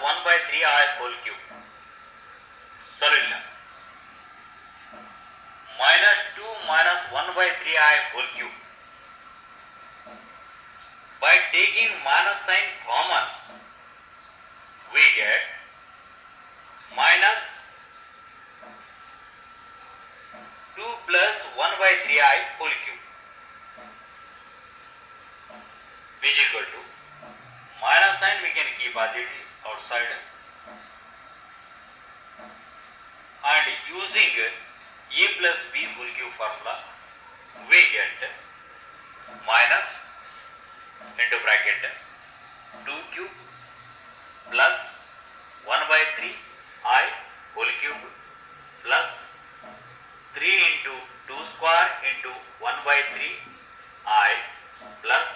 1 by 3i whole cube. Solution. Minus 2 minus 1 by 3i whole cube. By taking minus sign common, we get minus 2 plus 1 by 3i whole cube is equal to minus sign we can keep as it is outside, and using a plus b whole cube formula we get minus into bracket 2 cube plus 1 by 3 I whole cube plus 3 into 2 square into 1 by 3 I plus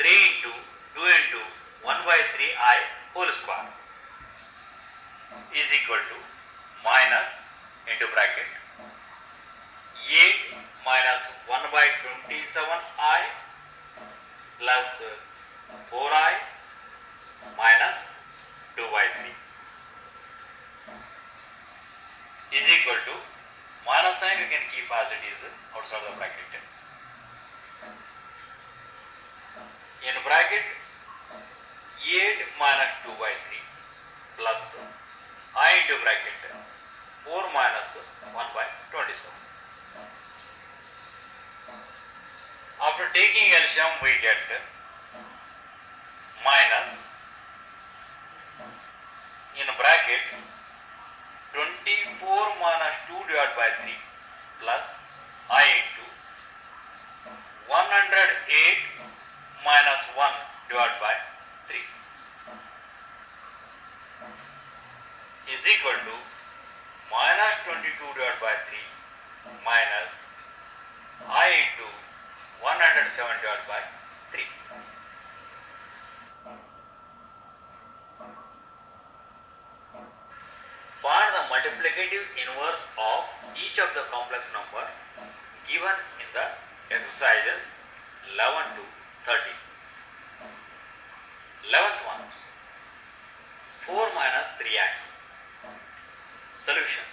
3 into 2 into 1 by 3 I whole square is equal to minus into bracket 8 minus 1 by 27 I plus 4i minus 2 by 3 is equal to minus sign you can keep as it is outside the bracket. In bracket 8 minus 2 by 3 plus I into bracket 4 minus 1 by 27. After taking LCM we get minus in bracket 24 minus 2 divided by 3 plus I into 108 minus 1 divided by 3 is equal to minus 22 divided by 3 minus I into 107 divided by 3. Find the multiplicative inverse of each of the complex number given in the exercises 11 to 13. 11th one, 4 minus 3i. Solution.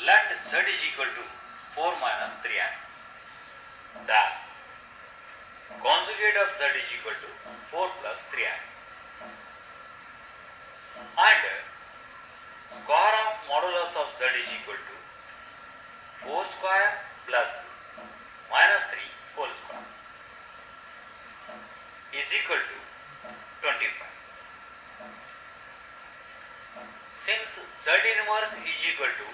Let z is equal to 4 minus 3i. The conjugate of z is equal to 4 plus 3i. And square of modulus of z is equal to 4 square plus minus 3 whole square is equal to 25. Since z inverse is equal to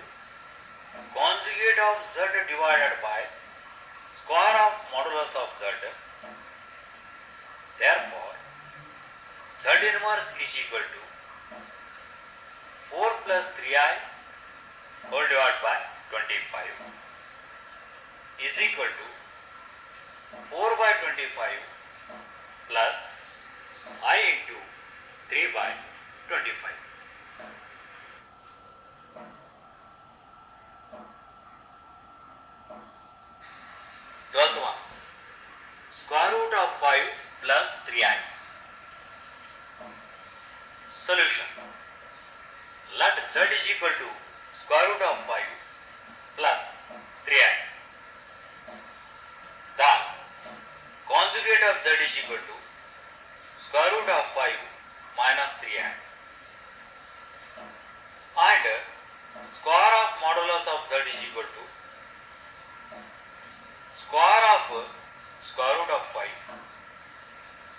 conjugate of z divided by square of modulus of z, therefore z inverse is equal to 4 plus 3i whole divided by 25 is equal to 4 by 25 plus I into 3 by 25. 12th one, square root of 5 plus 3i. Solution. Let z is equal to square root of 5 plus 3i. The conjugate of z is equal to square root of 5 minus 3i. And square of modulus of z is equal to square of square root of 5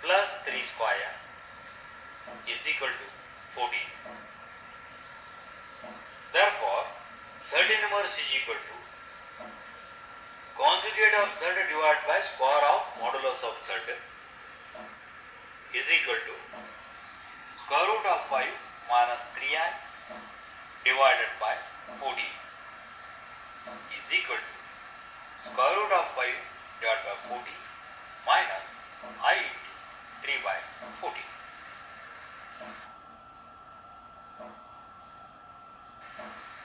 plus 3 square is equal to 14. Therefore, z inverse is equal to conjugate of z divided by square of modulus of z is equal to square root of 5 minus 3i divided by 14 is equal to square root of 5 divided by 40 minus I into 3 by 40.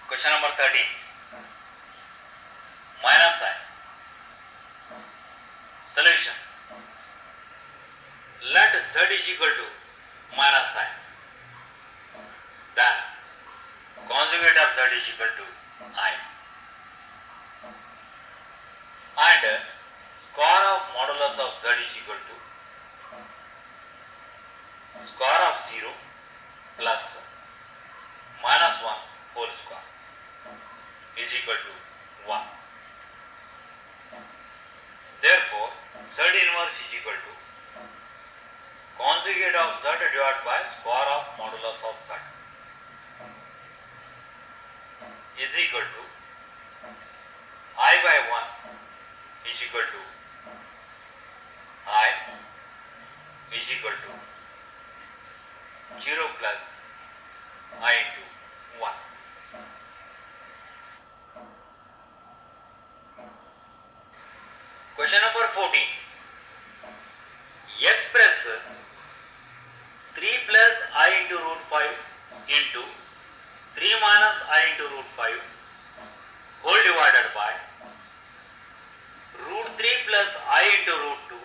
Question number 13. Minus sign. Solution. Let z is equal to minus sign. z is equal to I. And square of modulus of z is equal to square of 0 plus minus 1 whole square is equal to 1. Therefore, z inverse is equal to conjugate of z divided by square of modulus of z is equal to I by 1 is equal to I is equal to 0 plus I into 1. Question number 14. Express 3 plus I into root 5 into 3 minus I into root 5 whole divided by root 3 plus I into root 2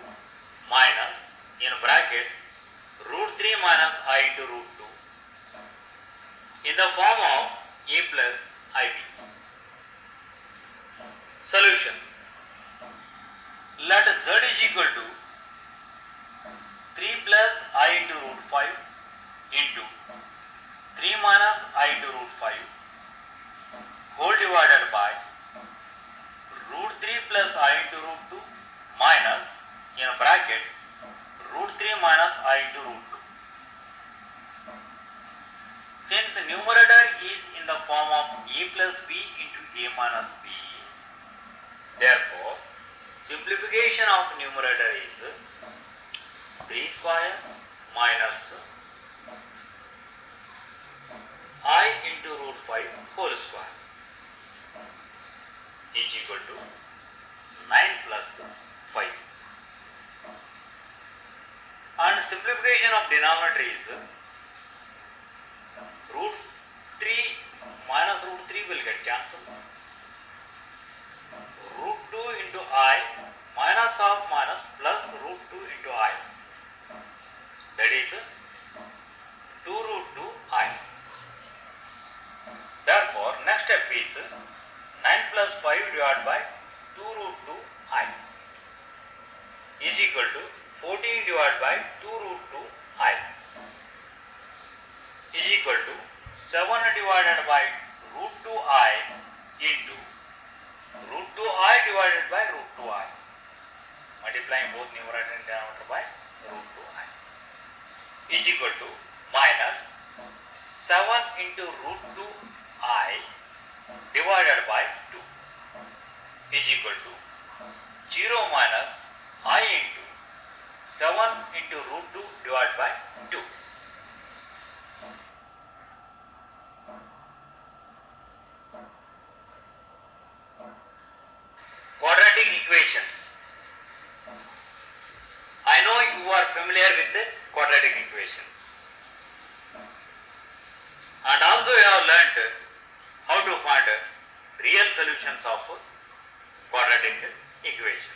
minus in bracket root 3 minus I into root 2 in the form of a plus ib. Solution. Let z is equal to 3 plus I into root 5 into 3 minus I into root 5 whole divided by root 3 plus I into root 2 minus in bracket root 3 minus I into root 2. Since the numerator is in the form of a plus b into a minus b, therefore simplification of numerator is 3 square minus I into root 5 whole square is equal to 9 plus 5. And simplification of denominator is root 3 minus root 3 will get cancelled. Root 2 into I minus of minus plus root 2 into I, that is 2 root 2 I. Therefore, next step is 9 plus 5 divided by 2 root 2 I is equal to 14 divided by 2 root 2 I is equal to 7 divided by root 2 I into root 2 I divided by root 2 I, multiplying both numerator and denominator by root 2 I is equal to minus 7 into root 2 I divided by 2 is equal to 0 minus I into 7 into root 2 divided by 2. Quadratic equation. I know you are familiar with the quadratic equation, and also you have learnt how to find real solutions of quadratic equation.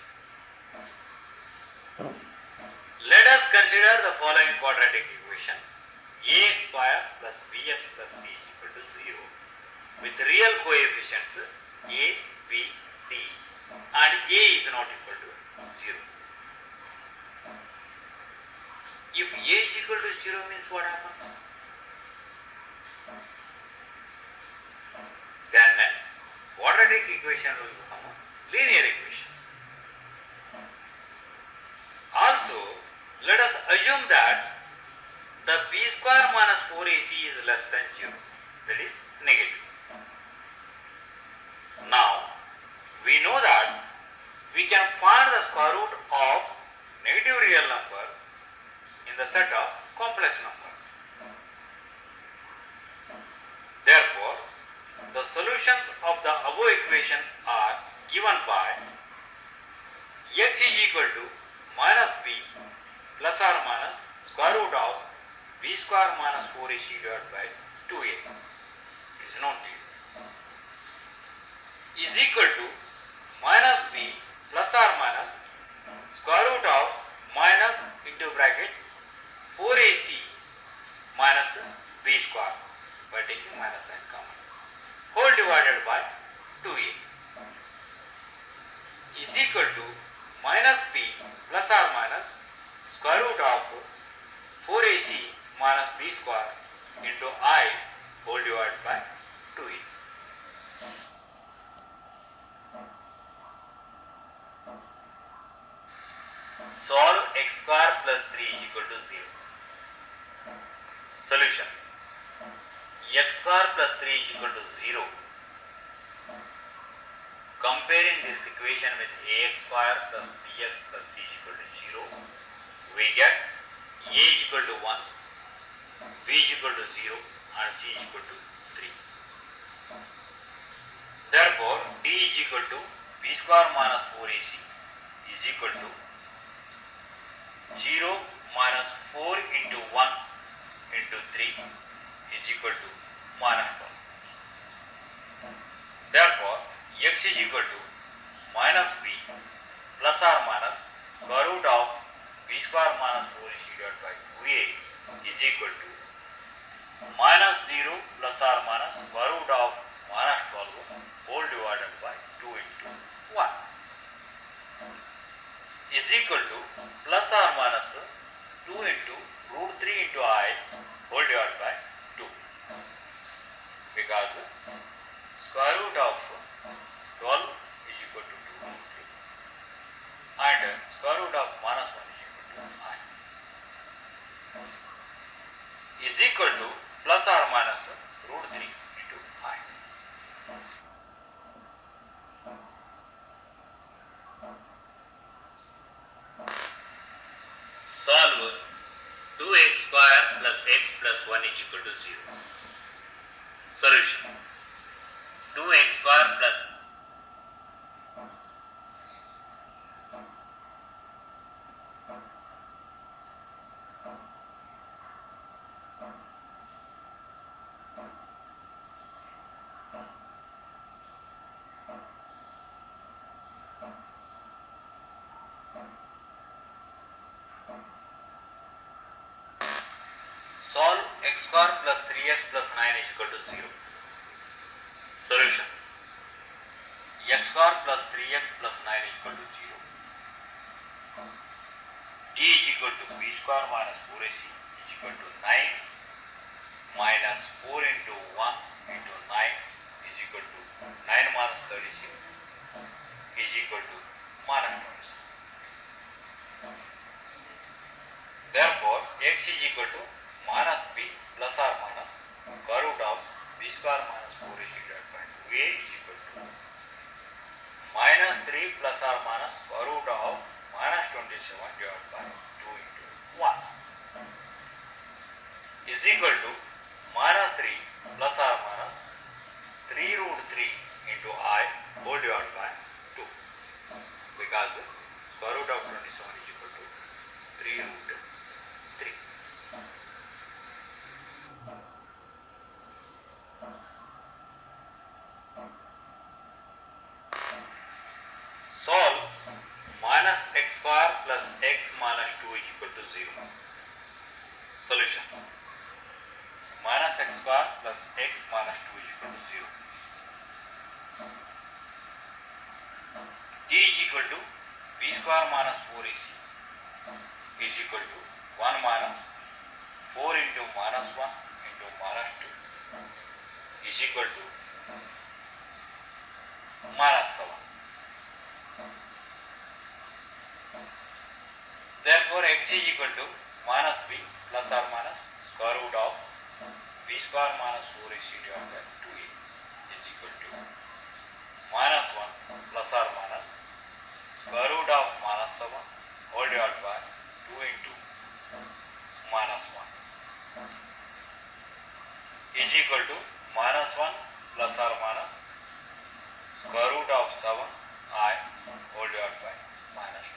Let us consider the following quadratic equation: a square plus bx plus c is equal to 0 with real coefficients a, b, c, and a is not equal to 0. If a is equal to 0 means what happens? Then quadratic equation will become a linear equation. Also, let us assume that the b square minus 4ac is less than 0, that is negative. Now, we know that we can find the square root of negative real number in the set of complex numbers. Therefore, the solutions of the above equation are given by x is equal to minus b plus or minus square root of b square minus 4ac divided by 2a, it is known to you, is equal to minus b plus or minus square root of minus into bracket 4ac minus b square by taking minus sign common. whole divided by 2a is equal to minus b plus or minus square root of 4ac minus b square into I whole divided by 2a. Solve x square plus 3 is equal to 0. Solution. X square plus 3 is equal to 0. Comparing this equation with ax square plus bx plus c is equal to 0, we get a is equal to 1, b is equal to 0 and c is equal to 3. Therefore, d is equal to b square minus 4ac is equal to 0 minus 4 into 1 into 3 is equal to minus 1. Therefore, x is equal to minus b plus or minus square root of b square minus 4ac divided by 2a is equal to minus 0 plus or minus square root of minus 12 whole divided by 2 into 1 is equal to plus or minus 2 into root 3 into I whole divided by 2, because square root of 12 is equal to 2 root 3 and square root of minus 1 is equal to I is equal to plus or minus root 3 into I. Solve 2x square plus x plus 1 is equal to 0. Solution. 2x square plus solve x square plus 3x plus 9 is equal to 0. Solution. X square plus 3x plus 9 is equal to 0. D is equal to b square minus 4ac is equal to 9 minus 4 into 1 into 9 is equal to 9 minus 36 is equal to minus 26. Therefore, x is equal to minus b plus or minus square root of b square minus 4ac divided by 2a is equal to minus 3 plus or minus square root of minus 27 divided by 2 into 1 is equal to minus 3 plus or minus 3 root 3 into I whole divided by 2, because square root of 27 is equal to 3 root 3. Solve minus x square plus x minus 2 is equal to 0. Solution. Minus x square plus x minus 2 is equal to 0. D is equal to b square minus 4ac is equal to 1 minus 4 into minus 1 into minus 2 is equal to minus 7. Therefore, x is equal to minus b plus or minus square root of b square minus 4ac divided by 2a is equal to minus 1 plus or minus square root of minus 7 whole divided by 2 into minus 1 is equal to minus 1 plus or minus square root of 7 I whole divided by minus 2.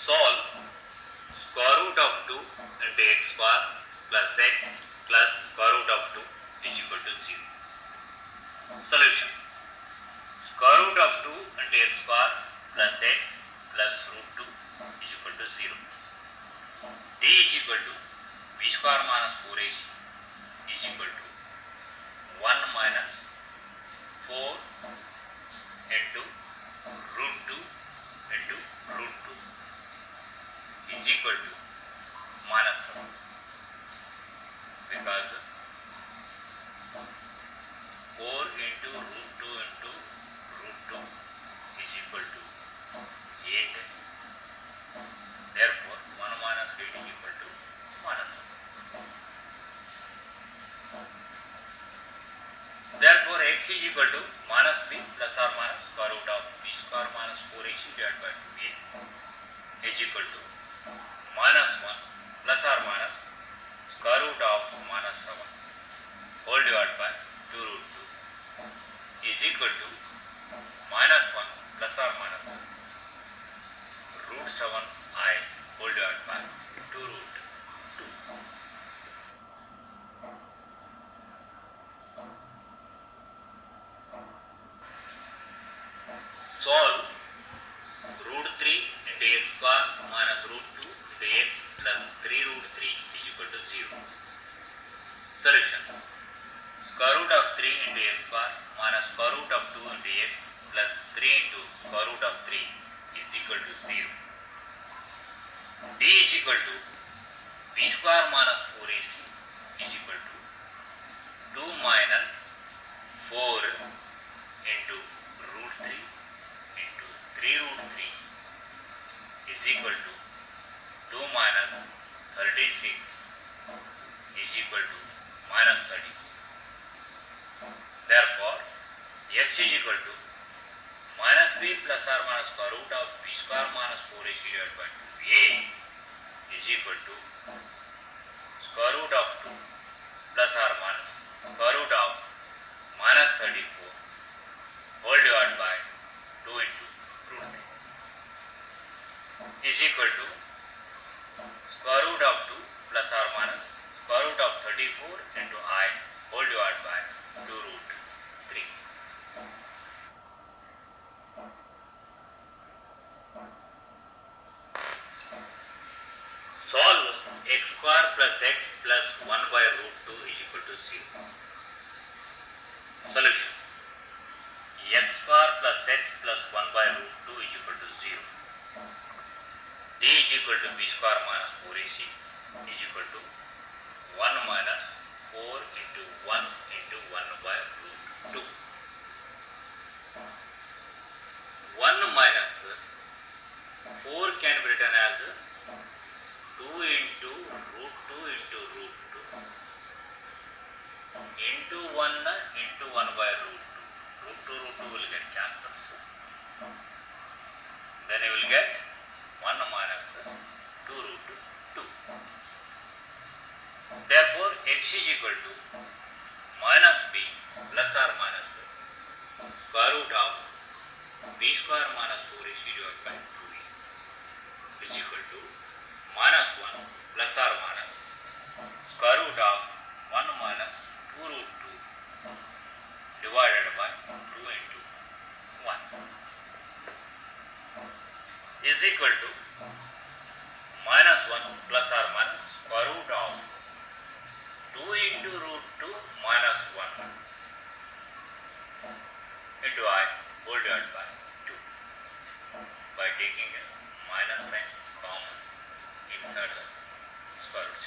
Solve into x square plus x plus square root of 2 is equal to 0. Solution. Square root of 2 into x square plus x plus root 2 is equal to 0. D is equal to b square minus 4ac is equal to 1 minus 4 into root 2 into root 2 is equal to minus 7, because 4 into root 2 into root 2 is equal to 8. Therefore 1 minus 8 is equal to minus 7. Therefore x is equal to minus b plus or minus square root of b square minus 4ac divided by 2a is equal to minus 1 plus or minus square root of minus 7 whole divided by 2 root 2 is equal to minus 1 plus or minus root 7I whole divided by 2 root 2. Solve root 3 into x square minus root 2 into x plus 3 root 3 is equal to 0. Solution. Square root of 3 into x square minus square root of 2 into x plus 3 into square root of 3 is equal to 0. D is equal to b square minus 4ac is equal to 2 minus 4 into root 3 into 3 root 3 is equal to 2 minus 36 is equal to minus 30. Therefore, x is equal to minus b plus or minus square root of b square minus 4ac divided by 2a is equal to square root of 2 plus or minus square root of minus 34 whole divided by 2 into root 3 is equal to square root of 2 plus or minus square root of 34 into I whole divided by 2 root 3. Solve x square plus x plus 1 by root 2 is equal to 0. Solution. X square plus x plus 1 by root 2 is equal to 0. D is equal to b square minus 4ac is equal to 1 minus 4 into 1 into 1 by root 2. 1 minus 4 can be written as 2 into root 2 into root 2 into 1 into 1 by root 2. Root 2 will get cancelled. Then you will get 1 minus 2 root 2. Therefore, x is equal to minus b plus or minus square root of b square minus 4ac divided by 2a is equal to minus 1 plus or minus square root of 1 minus 2 root 2 divided by 2 into 1 is equal to minus 1 plus or minus square root of 2 into root 2 minus 1 into I whole divided by 2 by taking a minus sign common inside the square root.